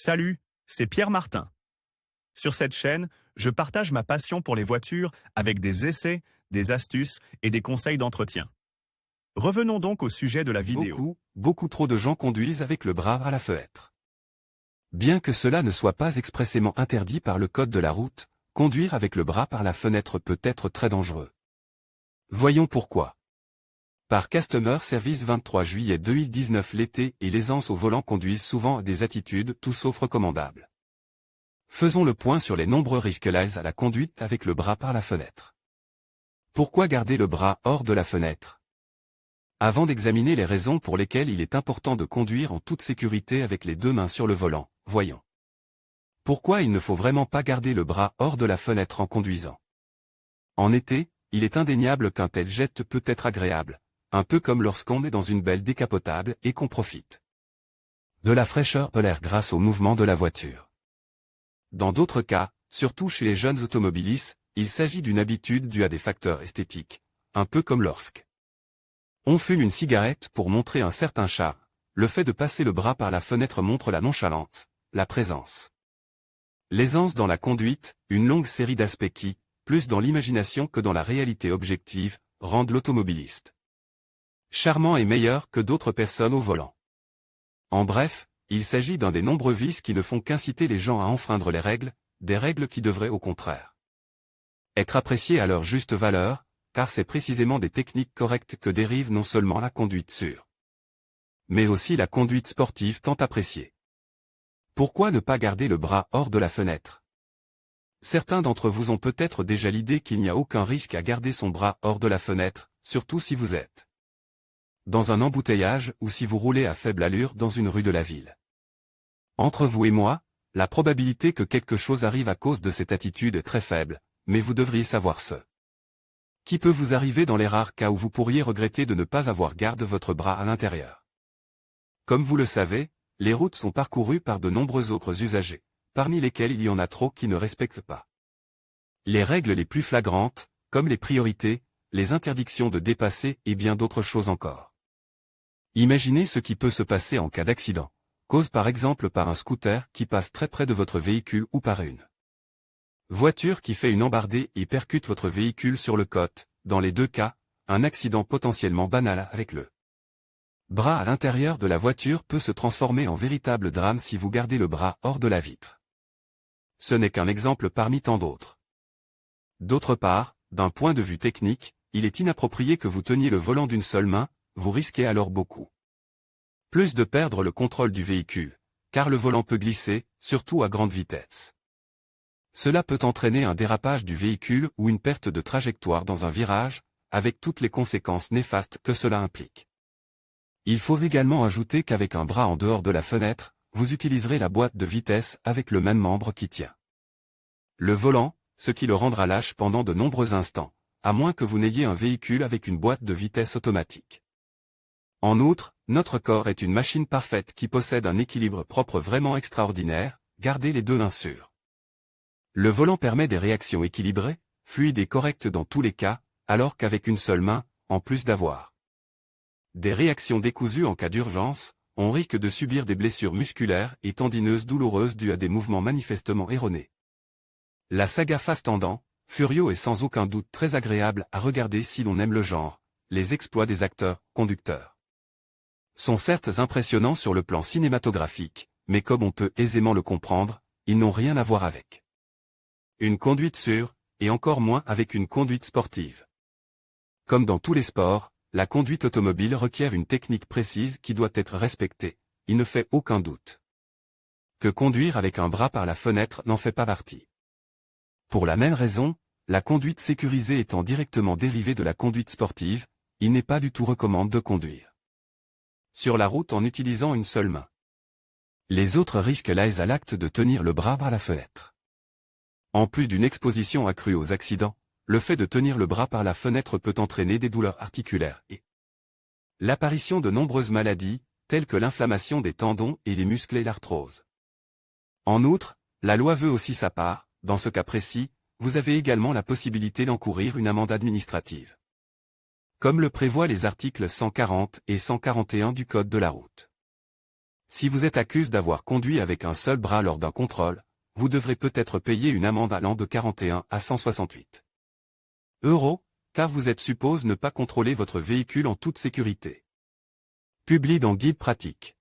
Salut, c'est Pierre Martin. Sur cette chaîne, je partage ma passion pour les voitures avec des essais, des astuces et des conseils d'entretien. Revenons donc au sujet de la vidéo. Beaucoup trop de gens conduisent avec le bras à la fenêtre. Bien que cela ne soit pas expressément interdit par le code de la route, conduire avec le bras par la fenêtre peut être très dangereux. Voyons pourquoi. Par Customer Service 23 juillet 2019, l'été et l'aisance au volant conduisent souvent à des attitudes tout sauf recommandables. Faisons le point sur les nombreux risques liés à la conduite avec le bras par la fenêtre. Pourquoi garder le bras hors de la fenêtre? Avant d'examiner les raisons pour lesquelles il est important de conduire en toute sécurité avec les deux mains sur le volant, voyons. Pourquoi il ne faut vraiment pas garder le bras hors de la fenêtre en conduisant? En été, il est indéniable qu'un tel geste peut être agréable, un peu comme lorsqu'on est dans une belle décapotable et qu'on profite de la fraîcheur de l'air grâce au mouvement de la voiture. Dans d'autres cas, surtout chez les jeunes automobilistes, il s'agit d'une habitude due à des facteurs esthétiques, un peu comme on fume une cigarette pour montrer un certain charme. Le fait de passer le bras par la fenêtre montre la nonchalance, la présence, l'aisance dans la conduite, une longue série d'aspects qui, plus dans l'imagination que dans la réalité objective, rendent l'automobiliste charmant et meilleur que d'autres personnes au volant. En bref, il s'agit d'un des nombreux vices qui ne font qu'inciter les gens à enfreindre les règles, des règles qui devraient au contraire être appréciées à leur juste valeur, car c'est précisément des techniques correctes que dérive non seulement la conduite sûre, mais aussi la conduite sportive tant appréciée. Pourquoi ne pas garder le bras hors de la fenêtre? Certains d'entre vous ont peut-être déjà l'idée qu'il n'y a aucun risque à garder son bras hors de la fenêtre, surtout si vous êtes dans un embouteillage ou si vous roulez à faible allure dans une rue de la ville. Entre vous et moi, la probabilité que quelque chose arrive à cause de cette attitude est très faible, mais vous devriez savoir ce qui peut vous arriver dans les rares cas où vous pourriez regretter de ne pas avoir gardé votre bras à l'intérieur. Comme vous le savez, les routes sont parcourues par de nombreux autres usagers, parmi lesquels il y en a trop qui ne respectent pas les règles les plus flagrantes, comme les priorités, les interdictions de dépasser et bien d'autres choses encore. Imaginez ce qui peut se passer en cas d'accident, cause par exemple par un scooter qui passe très près de votre véhicule ou par une voiture qui fait une embardée et percute votre véhicule sur le côté. Dans les deux cas, un accident potentiellement banal avec le bras à l'intérieur de la voiture peut se transformer en véritable drame si vous gardez le bras hors de la vitre. Ce n'est qu'un exemple parmi tant d'autres. D'autre part, d'un point de vue technique, il est inapproprié que vous teniez le volant d'une seule main, vous risquez alors beaucoup plus de perdre le contrôle du véhicule, car le volant peut glisser, surtout à grande vitesse. Cela peut entraîner un dérapage du véhicule ou une perte de trajectoire dans un virage, avec toutes les conséquences néfastes que cela implique. Il faut également ajouter qu'avec un bras en dehors de la fenêtre, vous utiliserez la boîte de vitesse avec le même membre qui tient le volant, ce qui le rendra lâche pendant de nombreux instants, à moins que vous n'ayez un véhicule avec une boîte de vitesse automatique. En outre, notre corps est une machine parfaite qui possède un équilibre propre vraiment extraordinaire, gardez les deux mains sûres. Le volant permet des réactions équilibrées, fluides et correctes dans tous les cas, alors qu'avec une seule main, en plus d'avoir des réactions décousues en cas d'urgence, on risque de subir des blessures musculaires et tendineuses douloureuses dues à des mouvements manifestement erronés. La saga Fast and Furious est sans aucun doute très agréable à regarder si l'on aime le genre. Les exploits des acteurs, conducteurs sont certes impressionnants sur le plan cinématographique, mais comme on peut aisément le comprendre, ils n'ont rien à voir avec une conduite sûre, et encore moins avec une conduite sportive. Comme dans tous les sports, la conduite automobile requiert une technique précise qui doit être respectée, il ne fait aucun doute que conduire avec un bras par la fenêtre n'en fait pas partie. Pour la même raison, la conduite sécurisée étant directement dérivée de la conduite sportive, il n'est pas du tout recommandé de conduire sur la route en utilisant une seule main. Les autres risques liés à l'acte de tenir le bras par la fenêtre. En plus d'une exposition accrue aux accidents, le fait de tenir le bras par la fenêtre peut entraîner des douleurs articulaires et l'apparition de nombreuses maladies, telles que l'inflammation des tendons et les muscles et l'arthrose. En outre, la loi veut aussi sa part, dans ce cas précis, vous avez également la possibilité d'encourir une amende administrative, comme le prévoient les articles 140 et 141 du Code de la route. Si vous êtes accusé d'avoir conduit avec un seul bras lors d'un contrôle, vous devrez peut-être payer une amende allant de 41 à 168 €, car vous êtes suppose ne pas contrôler votre véhicule en toute sécurité. Publié dans Guide pratique.